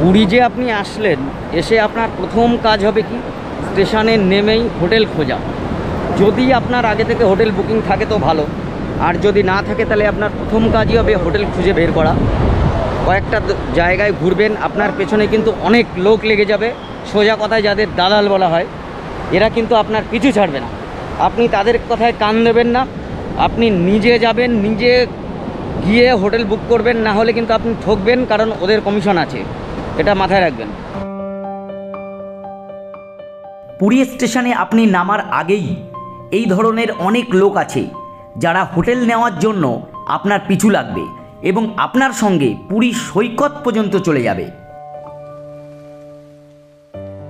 পুরী যে আপনি আসলেন, এসে আপনার প্রথম কাজ হবে কি, স্টেশনে নেমেই হোটেল খোঁজা। যদি আপনার আগে থেকে হোটেল বুকিং থাকে তো ভালো, আর যদি না থাকে তাহলে আপনার প্রথম কাজই হবে হোটেল খুঁজে বের করা। কয়েকটা জায়গায় ঘুরবেন, আপনার পেছনে কিন্তু অনেক লোক লেগে যাবে, সোজা কথায় যাদের দালাল বলা হয়, এরা কিন্তু আপনার পিছু ছাড়বে না। আপনি তাদের কথায় কান দেবেন না, আপনি নিজে যাবেন, নিজে গিয়ে হোটেল বুক করবেন, না হলে কিন্তু আপনি ঠকবেন, কারণ ওদের কমিশন আছে, এটা মাথায় রাখবেন। পুরী স্টেশনে আপনি নামার আগেই এই ধরনের অনেক লোক আছে যারা হোটেল নেওয়ার জন্য আপনার পিছু লাগবে এবং আপনার সঙ্গে পুরী সৈকত পর্যন্ত চলে যাবে।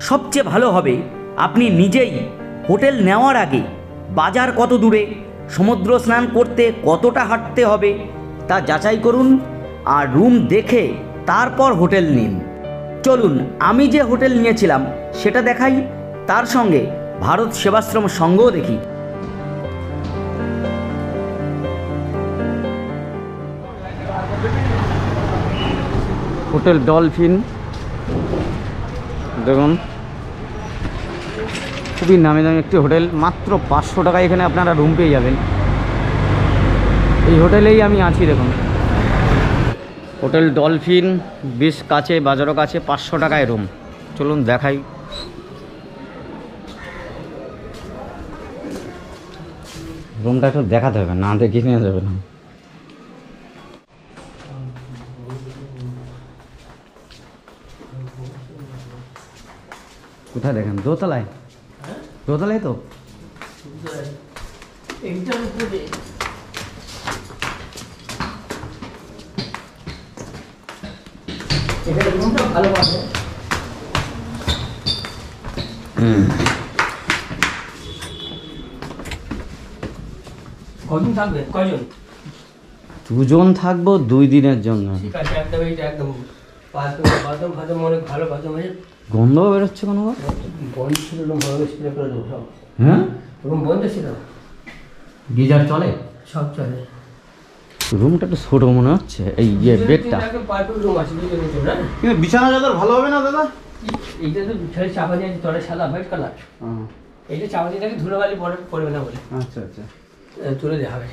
সবচেয়ে ভালো হবে আপনি নিজেই হোটেল নেওয়ার আগে বাজার কত দূরে, সমুদ্র স্নান করতে কতটা হাঁটতে হবে তা যাচাই করুন, আর রুম দেখে তারপর হোটেল নিন। চলুন আমি যে হোটেল নিয়েছিলাম সেটা দেখাই, তার সঙ্গে ভারত সেবাশ্রম সংঘও দেখি। হোটেল ডলফিন দেখুন, খুবই নামি দামি একটি হোটেল, মাত্র 500 টাকায় এখানে আপনারা রুম পেয়ে যাবেন। এই হোটেলেই আমি আছি দেখুন, হোটেল ডলফিন, বেশ কাছে, বাজারও কাছে, 500 টাকায় রুম। চলুন দেখাই। রুমটা একটু দেখাতে হবে, না দেখে নিয়ে যাবে না। কোথায় দেখেন? দোতলায়? দোতলায় তো ভালো পাবে। কজন থাকবে? কয়জন? 2 জন থাকবো 2 দিনের জন্য। ঠিক আছে, একদম এইটা একদম বাথরুম ফাথরুম অনেক ভালো বাথরুম আছে। গন্ধ বেরোচ্ছে কোনো? বন্ধ ছিল, রুম ভালো স্প্রে করে দেবো সব। হ্যাঁ, রুম বন্ধ ছিল, গিজার চলে, সব চলে। রুমটা একটু ছোট মনে হচ্ছে, এই যে বেডটা। পার্পল রুম আছে দুজনের জন্য। কিন্তু বিছানা চাদর ভালো হবে না দাদা? এইটা তো ছেলে চাপা দিয়ে তলে সাদা হোয়াইট কালার, এইটা চাপা দিয়ে থাকে ধুলোবালি পড়বে না বলে। আচ্ছা আচ্ছা, তুলে দেওয়া হবে।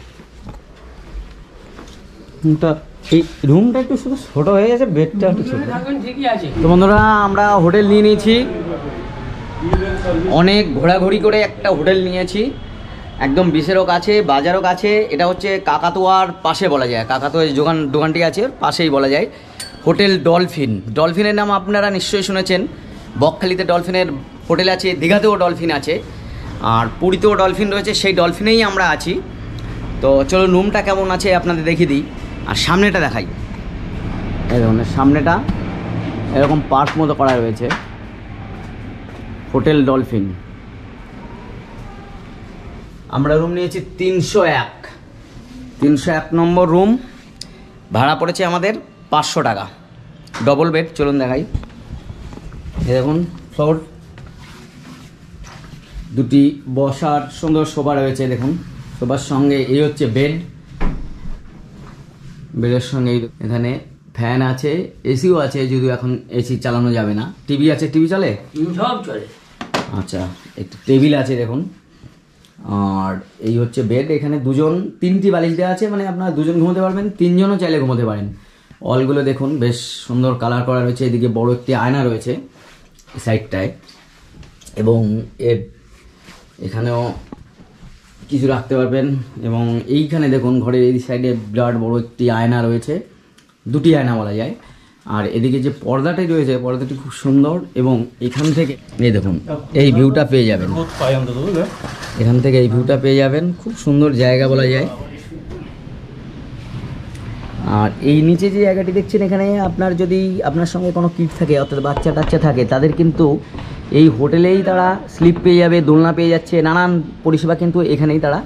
এই রুমটা একটু শুধু ছোট হয়ে গেছে, বেডটা একটু ছোট। ঠিকই আছে। তো বন্ধুরা, আমরা হোটেল নিয়ে নিয়েছি, অনেক ঘোরাঘুরি করে একটা হোটেল নিয়েছি, একদম বিচেরও কাছে, বাজারও কাছে। এটা হচ্ছে কাকাতুয়ার পাশে বলা যায়, কাকাতুয়া দোকানটি আছে পাশেই বলা যায়, হোটেল ডলফিন। ডলফিনের নাম আপনারা নিশ্চয়ই শুনেছেন, বকখালিতে ডলফিনের হোটেল আছে, দীঘাতেও ডলফিন আছে, আর পুরীতেও ডলফিন রয়েছে, সেই ডলফিনেই আমরা আছি। তো চলো রুমটা কেমন আছে আপনাদের দেখিয়ে দিই, আর সামনেটা দেখাই। এই ধরনের সামনেটা এরকম পার্ক মতো করা রয়েছে, হোটেল ডলফিন। আমরা রুম নিয়েছি 301 নম্বর রুম, ভাড়া পড়েছে আমাদের 500 টাকা, ডবল বেড। চলুন দেখাই। এই দেখুন ফ্লোর, দুটি বসার সুন্দর সোফা রয়েছে, দেখুন সোফার সঙ্গে এই হচ্ছে বেড, বেডের সঙ্গে এখানে ফ্যান আছে, এসিও আছে, যদিও এখন এসি চালানো যাবে না। টিভি আছে, টিভি চলে, সব চলে। আচ্ছা, একটু টেবিল আছে দেখুন, আর এই হচ্ছে বেড। এখানে 3টি বালিশ দেওয়া আছে, মানে আপনারা 2 জন ঘুমোতে পারবেন, 3 জনও চাইলে ঘুমোতে পারেন। অলগুলো দেখুন বেশ সুন্দর কালার করা রয়েছে, এদিকে বড় একটি আয়না রয়েছে সাইডটায়, এবং এখানেও কিছু রাখতে পারবেন। এবং এইখানে দেখুন ঘরের এই সাইডে বিরাট বড় একটি আয়না রয়েছে, 2টি আয়না বলা যায়। আর এদিকে যে পর্দাটি রয়েছে, পর্দাটি খুব সুন্দর, এবং এখান থেকে এই দেখুন এই ভিউটা পেয়ে যাবেন, এখান থেকে এই ভিউটা পেয়ে যাবেন, খুব সুন্দর জায়গা বলা যায়। আর এই নিচে যে জায়গাটি দেখছেন, এখানে যদি আপনার সঙ্গে কোনো কিড থাকে, অর্থাৎ বাচ্চা টাচ্চা থাকে, তাদের কিন্তু এই হোটেলেই তারা স্লিপ পেয়ে যাবে, দোলনা পেয়ে যাচ্ছে, নানান পরিষেবা কিন্তু এখানেই তারা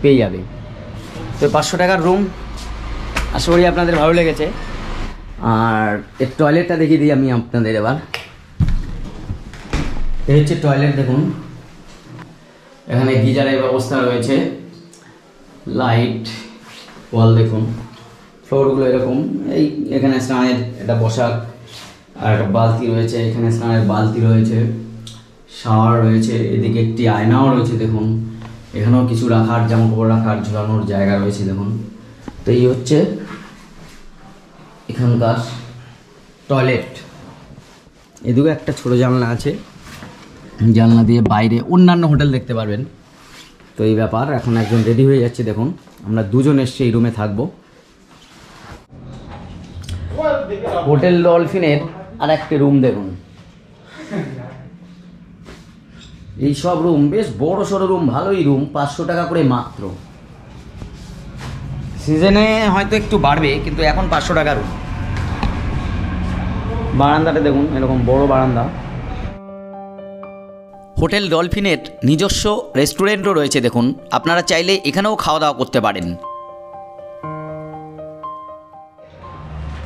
পেয়ে যাবে। তো 500 টাকার রুম, আশা করি আপনাদের ভালো লেগেছে। আর এর টয়লেটটা দেখিয়ে দিই আমি আপনাদের এবার। এই হচ্ছে টয়লেট, দেখুন এখানে গিজারের ব্যবস্থা রয়েছে, লাইট, ওয়াল দেখুন, ফ্লোরগুলো এরকম, এই এখানে স্নানের এটা বসার, আর একটা বালতি রয়েছে, এখানে স্নানের বালতি রয়েছে, শাওয়ার রয়েছে, এদিকে একটি আয়নাও রয়েছে দেখুন, এখানেও কিছু রাখার, জামা কাপড় রাখার, ঝুলানোর জায়গা রয়েছে দেখুন। তো এই হচ্ছে এখানকার টয়লেট। এদিকে একটা ছোট জানলা আছে, জানলা দিয়ে বাইরে অন্যান্য হোটেল দেখতে পারবেন। তো এই ব্যাপার, এখন একজন রেডি হয়ে যাচ্ছে দেখুন, আমরা দুজন এসে এই রুমে থাকবো। হোটেল ডলফিনের আর একটা রুম দেখুন, এই সব রুম বেশ বড় সড়ো রুম, ভালোই রুম, 500 টাকা করে মাত্র। সিজনে হয়তো একটু বাড়বে, কিন্তু এখন 500 টাকা রুম। বারান্দাটা দেখুন, এরকম বড় বারান্দা। হোটেল ডলফিনের নিজস্ব রেস্টুরেন্টও রয়েছে দেখুন, আপনারা চাইলে এখানেও খাওয়া দাওয়া করতে পারেন।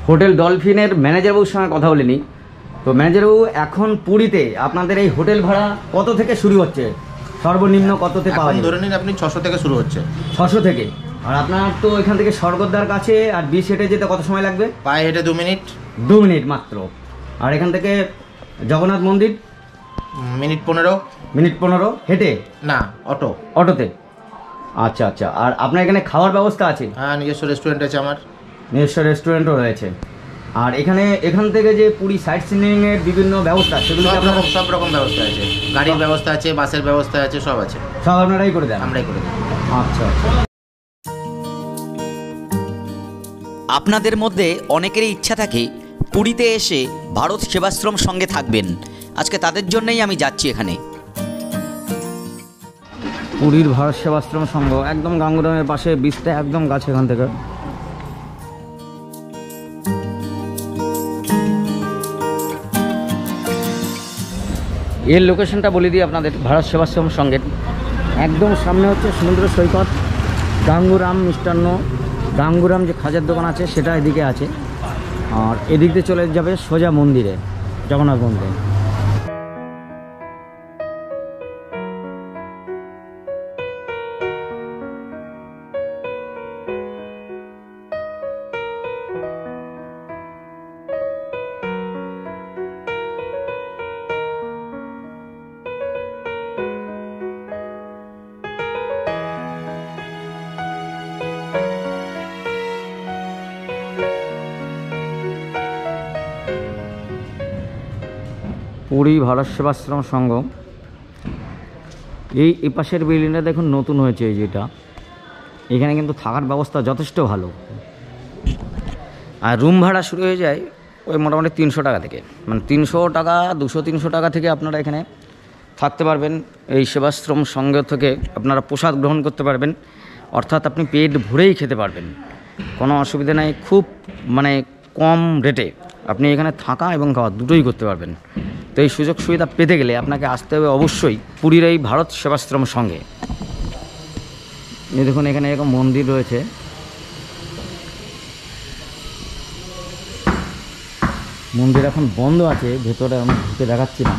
হোটেল ডলফিনের ম্যানেজারবাবুর সঙ্গে কথা বলিনি, তো ম্যানেজারবাবু এখন পুরীতে আপনাদের এই হোটেল ভাড়া কত থেকে শুরু হচ্ছে, সর্বনিম্ন কততে পাওয়া যায়? ধরে নিন আপনি 600 থেকে শুরু হচ্ছে। 600 থেকে। আর আপনার তো এখান থেকে স্বর্গদ্বার কাছে, আর বিচ হেঁটে যেতে কত সময় লাগবে? পায়ে হেঁটে 2 মিনিট। 2 মিনিট মাত্র। আর এখান থেকে জগন্নাথ মন্দির মিনিট 15। মিনিট 15 হেঁটে না, অটো। অটোতে। আচ্ছা আচ্ছা। আর আপনার এখানে খাওয়ার ব্যবস্থা আছে? হ্যাঁ, নিজস্ব রেস্টুরেন্ট আছে আমার। নিজস্ব রেস্টুরেন্টও রয়েছে। আর এখান থেকে যে পুরী সাইট সিইং এর বিভিন্ন ব্যবস্থা, সেগুলো সব রকম ব্যবস্থা আছে, গাড়ির ব্যবস্থা আছে, বাসের ব্যবস্থা আছে, সব আছে। সব আপনারাই করে দেন? আমরাই করে দিই। আচ্ছা আচ্ছা। আপনাদের মধ্যে অনেকেরই ইচ্ছা থাকে পুরীতে এসে ভারত সেবাশ্রম সঙ্গে থাকবেন, আজকে তাদের জন্যই আমি যাচ্ছি এখানে। পুরীর ভারত সেবাশ্রম সংঘ একদম গাঙ্গুরামের পাশে, বীজটা একদম গাছ এখান থেকে। এর লোকেশনটা বলে দিই আপনাদের, ভারত সেবাশ্রম সংঘের একদম সামনে হচ্ছে সমুদ্র সৈকত, গাঙ্গুরাম মিষ্টান্ন, গাঙ্গুরাম যে খাজার দোকান আছে সেটা এদিকে আছে, আর এদিক দিয়ে চলে যাবে সোজা মন্দিরে, জগন্নাথ মন্দিরে। পুরী ভারত সেবাশ্রম সংঘ, এই পাশের বিল্ডিংটা দেখুন নতুন হয়েছে, এই যেটা, এখানে কিন্তু থাকার ব্যবস্থা যথেষ্ট ভালো। আর রুম ভাড়া শুরু হয়ে যায় ওই মোটামুটি 300 টাকা থেকে, মানে 300 টাকা 200-300 টাকা থেকে আপনারা এখানে থাকতে পারবেন। এই সেবাশ্রম সংঘ থেকে আপনারা প্রসাদ গ্রহণ করতে পারবেন, অর্থাৎ আপনি পেট ভরেই খেতে পারবেন, কোনো অসুবিধা নাই। খুব মানে কম রেটে আপনি এখানে থাকা এবং খাওয়া দুটোই করতে পারবেন। তো এই সুযোগ সুবিধা পেতে গেলে আপনাকে আসতে হবে অবশ্যই পুরীর এই ভারত সেবাশ্রম সঙ্গে। এই দেখুন এখানে এরকম মন্দির রয়েছে, মন্দির এখন বন্ধ আছে, ভেতরে আমি ঢুকে দেখাচ্ছি না।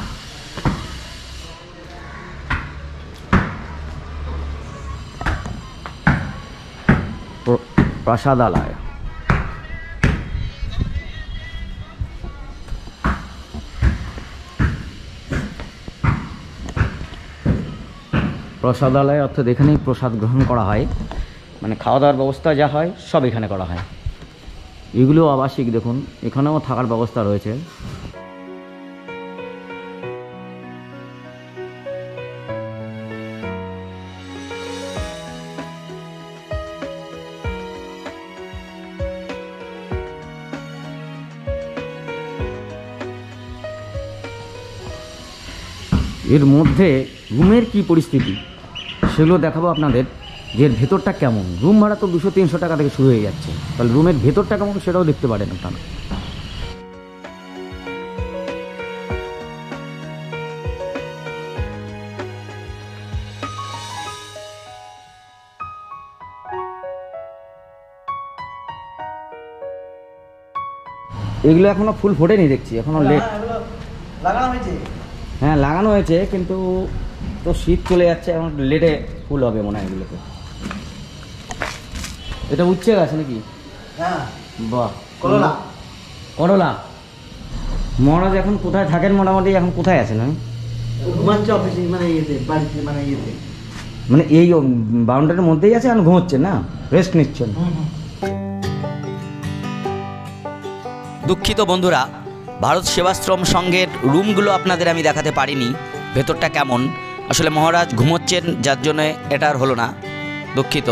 প্রসাদালয়, প্রসাদালয় অর্থাৎ এখানেই প্রসাদ গ্রহণ করা হয়, মানে খাওয়া দাওয়ার ব্যবস্থা যা হয় সব এখানে করা হয়। এগুলো আবাসিক, দেখুন এখানেও থাকার ব্যবস্থা রয়েছে। এর মধ্যে রুমের কি পরিস্থিতি সেগুলো দেখাবো আপনাদের, যে এর ভেতরটা কেমন। রুম ভাড়া তো 200-300 টাকা থেকে শুরু হয়ে যাচ্ছে, তাহলে রুমের ভেতরটা কেমন সেটাও দেখতে পারেন আপনারা। এগুলো এখনো ফুল ফোটেনি দেখছি, এখনো লেট। লাগানো হয়েছে? হ্যাঁ লাগানো হয়েছে, কিন্তু তো শীত চলে যাচ্ছে, এখন লেটে ফুল হবে মনে হয় এগুলোতে। এটা উচ্ছে গাছ নাকি? হ্যাঁ, বাহ, করলা। করলা। মহারাজ এখন কোথায় থাকেন, মোটামুটি এখন কোথায় আছেন? ঘুমাচ্ছে অফিসে, মানে ইয়েতে, বাড়িতে, মানে ইয়েতে। মানে এই বাউন্ডারির মধ্যেই আছে, এখন ঘুমোচ্ছেন না, রেস্ট নিচ্ছেন? দুঃখিত বন্ধুরা, ভারত সেবাশ্রম সংঘের রুমগুলো আপনাদের আমি দেখাতে পারিনি ভেতরটা কেমন। আসলে মহারাজ ঘুমোচ্ছেন, যার জন্য এটা আর হলো না, দুঃখিত।